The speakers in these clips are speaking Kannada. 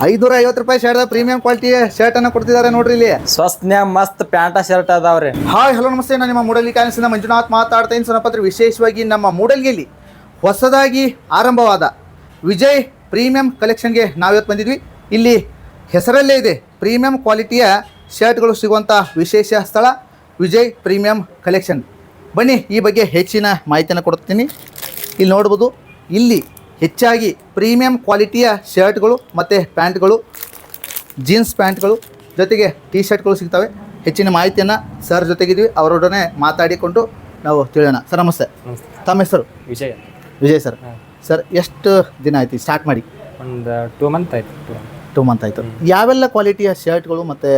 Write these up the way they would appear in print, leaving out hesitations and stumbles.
₹550 ಶರ್ಟ್ ಪ್ರೀಮಿಯಂ ಕ್ವಾಲಿಟಿ ಶರ್ಟ್ ಅನ್ನ ಕೊಡ್ತಿದ್ದಾರೆ ನೋಡ್ರಿ ಇಲ್ಲಿ. ಸ್ವಸ್ನ್ಯಾಗ ಮಸ್ತ್ ಪ್ಯಾಂಟ ಶರ್ಟ್ ಅದಾವ್ರಿ. ಹಾಯ್ ಹಲೋ ನಮಸ್ತೆ, ನಾನು ನಿಮ್ಮ ಮೂಡಲ್ಗಿ ಕಾಣಿಸಿದ ಮಂಜುನಾಥ್ ಮಾತಾಡ್ತಾ ಇದ್ದೀನಿ. ಸನಪತ್ರ ವಿಶೇಷವಾಗಿ ನಮ್ಮ ಮೂಡಲ್ಗಿಯಲ್ಲಿ ಹೊಸದಾಗಿ ಆರಂಭವಾದ ವಿಜಯ್ ಪ್ರೀಮಿಯಂ ಕಲೆಕ್ಷನ್ಗೆ ನಾವಿವತ್ತು ಬಂದಿದ್ವಿ. ಇಲ್ಲಿ ಹೆಸರಲ್ಲೇ ಇದೆ ಪ್ರೀಮಿಯಂ ಕ್ವಾಲಿಟಿಯ ಶರ್ಟ್ಗಳು ಸಿಗುವಂಥ ವಿಶೇಷ ಸ್ಥಳ ವಿಜಯ್ ಪ್ರೀಮಿಯಂ ಕಲೆಕ್ಷನ್. ಬನ್ನಿ ಈ ಬಗ್ಗೆ ಹೆಚ್ಚಿನ ಮಾಹಿತಿಯನ್ನು ಕೊಡ್ತೀನಿ. ಇಲ್ಲಿ ನೋಡ್ಬೋದು, ಇಲ್ಲಿ ಹೆಚ್ಚಾಗಿ ಪ್ರೀಮಿಯಂ ಕ್ವಾಲಿಟಿಯ ಶರ್ಟ್ಗಳು ಮತ್ತು ಪ್ಯಾಂಟ್ಗಳು, ಜೀನ್ಸ್ ಪ್ಯಾಂಟ್ಗಳು ಜೊತೆಗೆ ಟಿ ಶರ್ಟ್ಗಳು ಸಿಗ್ತವೆ. ಹೆಚ್ಚಿನ ಮಾಹಿತಿಯನ್ನು ಸರ್ ಜೊತೆಗಿದ್ವಿ, ಅವರೊಡನೆ ಮಾತಾಡಿಕೊಂಡು ನಾವು ತಿಳಿಯೋಣ. ಸರ್ ನಮಸ್ತೆ. ತಮ್ಮ ಹೆಸರು? ವಿಜಯ್ ಸರ್. ಸರ್ ಎಷ್ಟು ದಿನ ಆಯ್ತು ಸ್ಟಾರ್ಟ್ ಮಾಡಿ? ಒಂದು 2 ಮಂತ್ ಆಯಿತು. 2 ಮಂತ್ ಆಯಿತು. ಯಾವೆಲ್ಲ ಕ್ವಾಲಿಟಿಯ ಶರ್ಟ್ಗಳು ಮತ್ತು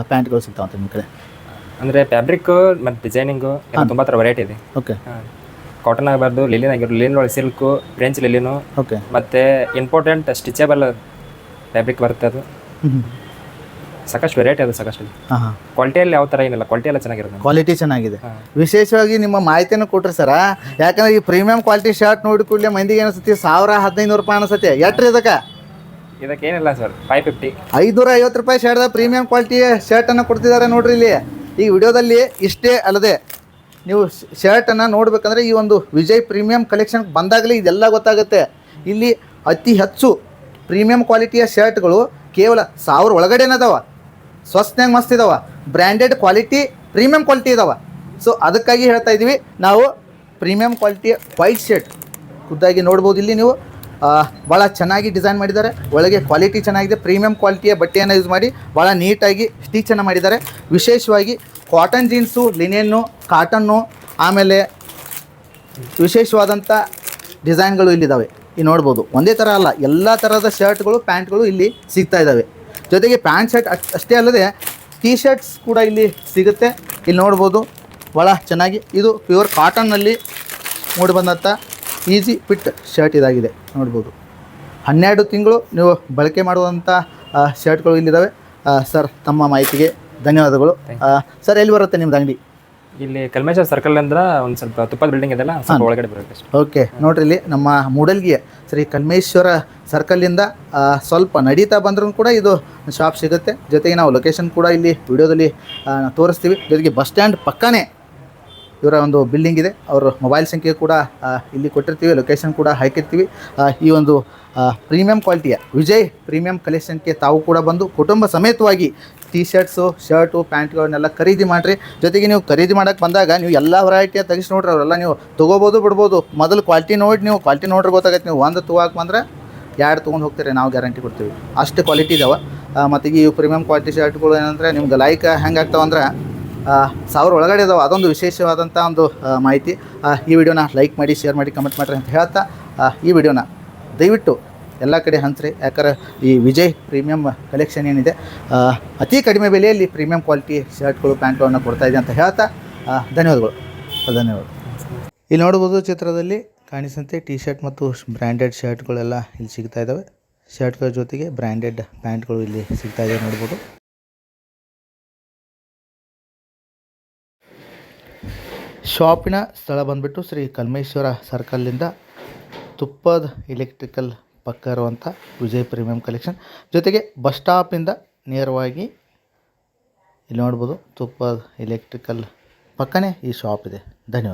ಪ್ಯಾಂಟ್ಗಳು ಸಿಗ್ತಾವಂತೆ ನಿಮ್ಮ ಕಡೆ? ಅಂದರೆ ಫ್ಯಾಬ್ರಿಕ್ಕು ಮತ್ತು ಡಿಸೈನಿಂಗು ತುಂಬ ಥರ ವೆರೈಟಿ ಇದೆ. ಓಕೆ. ಕಾಟನ್ ಆಗಬಾರ್ದು, ಲಿಲಿನ್ ಆಗಿರೋದು, ಲಿಲಿನ್ ಒಳಗೆ ಸಿಲ್ಕು, ಫ್ರೆಂಚ್ ಲಿಲಿನು. ಓಕೆ. ಮತ್ತು ಇಂಪಾರ್ಟೆಂಟ್ ಸ್ಟಿಚಬಲ್ ಫ್ಯಾಬ್ರಿಕ್ ಬರುತ್ತೆ. ಅದು ಸಾಕಷ್ಟು ವೆರೈಟಿ ಅದು ಸಾಕಷ್ಟು. ಹಾಂ. ಕ್ವಾಲಿಟಿಯಲ್ಲಿ ಯಾವ ಥರ ಏನಿಲ್ಲ, ಕ್ವಾಲಿಟಿ ಎಲ್ಲ ಚೆನ್ನಾಗಿರೋದು. ಕ್ವಾಲಿಟಿ ಚೆನ್ನಾಗಿದೆ. ವಿಶೇಷವಾಗಿ ನಿಮ್ಮ ಮಾಹಿತಿಯನ್ನು ಕೊಟ್ರಿ ಸರ. ಯಾಕಂದ್ರೆ ಈ ಪ್ರೀಮಿಯಂ ಕ್ವಾಲಿಟಿ ಶರ್ಟ್ ನೋಡಿ ಕೂಡಲೇ ಮಂದಿಗೆ ಅನಿಸುತ್ತೆ ₹1000-1500 ಅನಿಸುತ್ತೆ. ಎಟ್ರಿ ಇದಕ್ಕೇನಿಲ್ಲ ಸರ್, ₹550. ₹550 ಶರ್ಟ್ ಪ್ರೀಮಿಯಂ ಕ್ವಾಲಿಟಿ ಶರ್ಟನ್ನು ಕೊಡ್ತಿದ್ದಾರೆ ನೋಡ್ರಿ ಇಲ್ಲಿ. ಈ ವಿಡಿಯೋದಲ್ಲಿ ಇಷ್ಟೇ ಅಲ್ಲದೆ ನೀವು ಶರ್ಟನ್ನು ನೋಡ್ಬೇಕಂದ್ರೆ ಈ ಒಂದು ವಿಜಯ್ ಪ್ರೀಮಿಯಂ ಕಲೆಕ್ಷನ್ ಬಂದಾಗಲೇ ಇದೆಲ್ಲ ಗೊತ್ತಾಗುತ್ತೆ. ಇಲ್ಲಿ ಅತಿ ಹೆಚ್ಚು ಪ್ರೀಮಿಯಂ ಕ್ವಾಲಿಟಿಯ ಶರ್ಟ್ಗಳು ಕೇವಲ 1000 ಒಳಗಡೆನೇ ಅದಾವ. ಸ್ವಸ್ನ್ಯಾಗ ಮಸ್ತ್ ಇದಾವ, ಬ್ರ್ಯಾಂಡೆಡ್ ಕ್ವಾಲಿಟಿ, ಪ್ರೀಮಿಯಂ ಕ್ವಾಲಿಟಿ ಇದಾವೆ. ಸೊ ಅದಕ್ಕಾಗಿ ಹೇಳ್ತಾ ಇದ್ದೀವಿ ನಾವು. ಪ್ರೀಮಿಯಂ ಕ್ವಾಲಿಟಿಯ ವೈಟ್ ಶರ್ಟ್ ಖುದ್ದಾಗಿ ನೋಡ್ಬೋದು. ಇಲ್ಲಿ ನೀವು ಭಾಳ ಚೆನ್ನಾಗಿ ಡಿಸೈನ್ ಮಾಡಿದ್ದಾರೆ. ಒಳಗೆ ಕ್ವಾಲಿಟಿ ಚೆನ್ನಾಗಿದೆ. ಪ್ರೀಮಿಯಂ ಕ್ವಾಲಿಟಿಯ ಬಟ್ಟೆಯನ್ನು ಯೂಸ್ ಮಾಡಿ ಭಾಳ ನೀಟಾಗಿ ಸ್ಟಿಚನ್ನು ಮಾಡಿದ್ದಾರೆ. ವಿಶೇಷವಾಗಿ ಕಾಟನ್ ಜೀನ್ಸು, ಲಿನೆನ್ನು, ಕಾಟನ್ನು, ಆಮೇಲೆ ವಿಶೇಷವಾದಂಥ ಡಿಸೈನ್ಗಳು ಇಲ್ಲಿದ್ದಾವೆ. ಇಲ್ಲಿ ನೋಡ್ಬೋದು, ಒಂದೇ ಥರ ಅಲ್ಲ, ಎಲ್ಲ ಥರದ ಶರ್ಟ್ಗಳು, ಪ್ಯಾಂಟ್ಗಳು ಇಲ್ಲಿ ಸಿಗ್ತಾ ಇದ್ದಾವೆ. ಜೊತೆಗೆ ಪ್ಯಾಂಟ್ ಶರ್ಟ್ ಅಷ್ಟೇ ಅಲ್ಲದೆ ಟಿ ಶರ್ಟ್ಸ್ ಕೂಡ ಇಲ್ಲಿ ಸಿಗುತ್ತೆ. ಇಲ್ಲಿ ನೋಡ್ಬೋದು, ಭಾಳ ಚೆನ್ನಾಗಿ ಇದು ಪ್ಯೂರ್ ಕಾಟನ್ನಲ್ಲಿ ಮೂಡಿಬಂದಂಥ ಈಸಿ ಫಿಟ್ ಶರ್ಟ್ ಇದಾಗಿದೆ. ನೋಡ್ಬೋದು, 12 ತಿಂಗಳು ನೀವು ಬಳಕೆ ಮಾಡುವಂಥ ಶರ್ಟ್ಗಳು ಇಲ್ಲಿದ್ದಾವೆ. ಸರ್ ತಮ್ಮ ಮಾಹಿತಿಗೆ ಧನ್ಯವಾದಗಳು. ಸರ್ ಎಲ್ಲಿ ಬರುತ್ತೆ ನಿಮ್ದು ಅಂಗಡಿ? ಇಲ್ಲಿ ಕಲ್ಮೇಶ್ವರ ಸರ್ಕಲ್ ಅಂದ್ರೆ ಒಂದು ಸ್ವಲ್ಪ ತುಪ್ಪದ ಬಿಲ್ಡಿಂಗ್ ಇದೆಲ್ಲ, ಸ್ವಲ್ಪ ಒಳಗಡೆ ಬರುತ್ತೆ ಅಷ್ಟೇ. ಓಕೆ. ನೋಡ್ರಿ, ಇಲ್ಲಿ ನಮ್ಮ ಮೂಡಲ್ಗಿಯ ಶ್ರೀ ಕಲ್ಮೇಶ್ವರ ಸರ್ಕಲ್ಲಿಂದ ಸ್ವಲ್ಪ ನಡೀತಾ ಬಂದ್ರೂ ಕೂಡ ಇದು ಶಾಪ್ ಸಿಗುತ್ತೆ. ಜೊತೆಗೆ ನಾವು ಲೊಕೇಶನ್ ಕೂಡ ಇಲ್ಲಿ ವಿಡಿಯೋದಲ್ಲಿ ತೋರಿಸ್ತೀವಿ. ಜೊತೆಗೆ ಬಸ್ ಸ್ಟ್ಯಾಂಡ್ ಪಕ್ಕನೇ ಇವರ ಒಂದು ಬಿಲ್ಡಿಂಗ್ ಇದೆ. ಅವರ ಮೊಬೈಲ್ ಸಂಖ್ಯೆ ಕೂಡ ಇಲ್ಲಿ ಕೊಟ್ಟಿರ್ತೀವಿ, ಲೊಕೇಶನ್ ಕೂಡ ಹಾಕಿರ್ತೀವಿ. ಈ ಒಂದು ಪ್ರೀಮಿಯಂ ಕ್ವಾಲಿಟಿಯ ವಿಜಯ್ ಪ್ರೀಮಿಯಂ ಕಲೆಕ್ಷನ್ಗೆ ತಾವು ಕೂಡ ಬಂದು ಕುಟುಂಬ ಸಮೇತವಾಗಿ ಟಿ ಶರ್ಟ್ಸು, ಶರ್ಟು, ಪ್ಯಾಂಟ್ಗಳನ್ನೆಲ್ಲ ಖರೀದಿ ಮಾಡಿರಿ. ಜೊತೆಗೆ ನೀವು ಖರೀದಿ ಮಾಡೋಕ್ಕೆ ಬಂದಾಗ ನೀವು ಎಲ್ಲ ವೆರೈಟಿಯ ತೆಗಿಸಿ ನೋಡ್ರಿ, ಅವರೆಲ್ಲ ನೀವು ತೊಗೋಬೋದು ಬಿಡ್ಬೋದು. ಮೊದಲು ಕ್ವಾಲಿಟಿ ನೋಡಿ, ನೀವು ಕ್ವಾಲಿಟಿ ನೋಡ್ರಿ ಗೊತ್ತಾಗತ್ತೆ. ನೀವು ಒಂದು ತೊಗೋಕೆ ಬಂದರೆ 2 ತೊಗೊಂಡು ಹೋಗ್ತೀರಿ, ನಾವು ಗ್ಯಾರಂಟಿ ಕೊಡ್ತೀವಿ. ಅಷ್ಟು ಕ್ವಾಲಿಟಿ ಇದಾವೆ. ಮತ್ತು ಈ ಪ್ರೀಮಿಯಂ ಕ್ವಾಲಿಟಿ ಶರ್ಟ್ಗಳು ಏನಂದರೆ ನಿಮ್ಗೆ ಲೈಕ್ ಹೆಂಗೆ ಆಗ್ತಾವಂದ್ರೆ 1000 ಒಳಗಡೆ ಇದಾವೆ. ಅದೊಂದು ವಿಶೇಷವಾದಂಥ ಒಂದು ಮಾಹಿತಿ. ಈ ವಿಡಿಯೋನ ಲೈಕ್ ಮಾಡಿ, ಶೇರ್ ಮಾಡಿ, ಕಮೆಂಟ್ ಮಾಡಿರಿ ಅಂತ ಹೇಳ್ತಾ ಈ ವಿಡಿಯೋನ ದಯವಿಟ್ಟು ಎಲ್ಲ ಕಡೆ ಹಂಚ್ರಿ. ಯಾಕಂದ್ರೆ ಈ ವಿಜಯ್ ಪ್ರೀಮಿಯಂ ಕಲೆಕ್ಷನ್ ಏನಿದೆ ಅತಿ ಕಡಿಮೆ ಬೆಲೆಯಲ್ಲಿ ಪ್ರೀಮಿಯಂ ಕ್ವಾಲಿಟಿ ಶರ್ಟ್ಗಳು, ಪ್ಯಾಂಟ್ಗಳನ್ನು ಕೊಡ್ತಾಯಿದೆ ಅಂತ ಹೇಳ್ತಾ ಧನ್ಯವಾದಗಳು. ಇಲ್ಲಿ ನೋಡ್ಬೋದು, ಚಿತ್ರದಲ್ಲಿ ಕಾಣಿಸಂತೆ ಟಿ ಶರ್ಟ್ ಮತ್ತು ಬ್ರ್ಯಾಂಡೆಡ್ ಶರ್ಟ್ಗಳೆಲ್ಲ ಇಲ್ಲಿ ಸಿಗ್ತಾ ಇದ್ದಾವೆ. ಶರ್ಟ್ಗಳ ಜೊತೆಗೆ ಬ್ರ್ಯಾಂಡೆಡ್ ಪ್ಯಾಂಟ್ಗಳು ಇಲ್ಲಿ ಸಿಗ್ತಾ ಇದೆ ನೋಡ್ಬೋದು. ಶಾಪಿನ ಸ್ಥಳ ಬಂದುಬಿಟ್ಟು ಶ್ರೀ ಕಲ್ಮೇಶ್ವರ ಸರ್ಕಲ್ಲಿಂದ ತುಪ್ಪದ ಎಲೆಕ್ಟ್ರಿಕಲ್ ಪಕ್ಕ ಇರುವಂಥ ವಿಜಯ್ ಪ್ರೀಮಿಯಂ ಕಲೆಕ್ಷನ್. ಜೊತೆಗೆ ಬಸ್ ಸ್ಟಾಪಿಂದ ನೇರವಾಗಿ ಇಲ್ಲಿ ನೋಡ್ಬೋದು, ತುಪ್ಪದ ಎಲೆಕ್ಟ್ರಿಕಲ್ ಪಕ್ಕನೇ ಈ ಶಾಪ್ ಇದೆ. ಧನ್ಯವಾದ.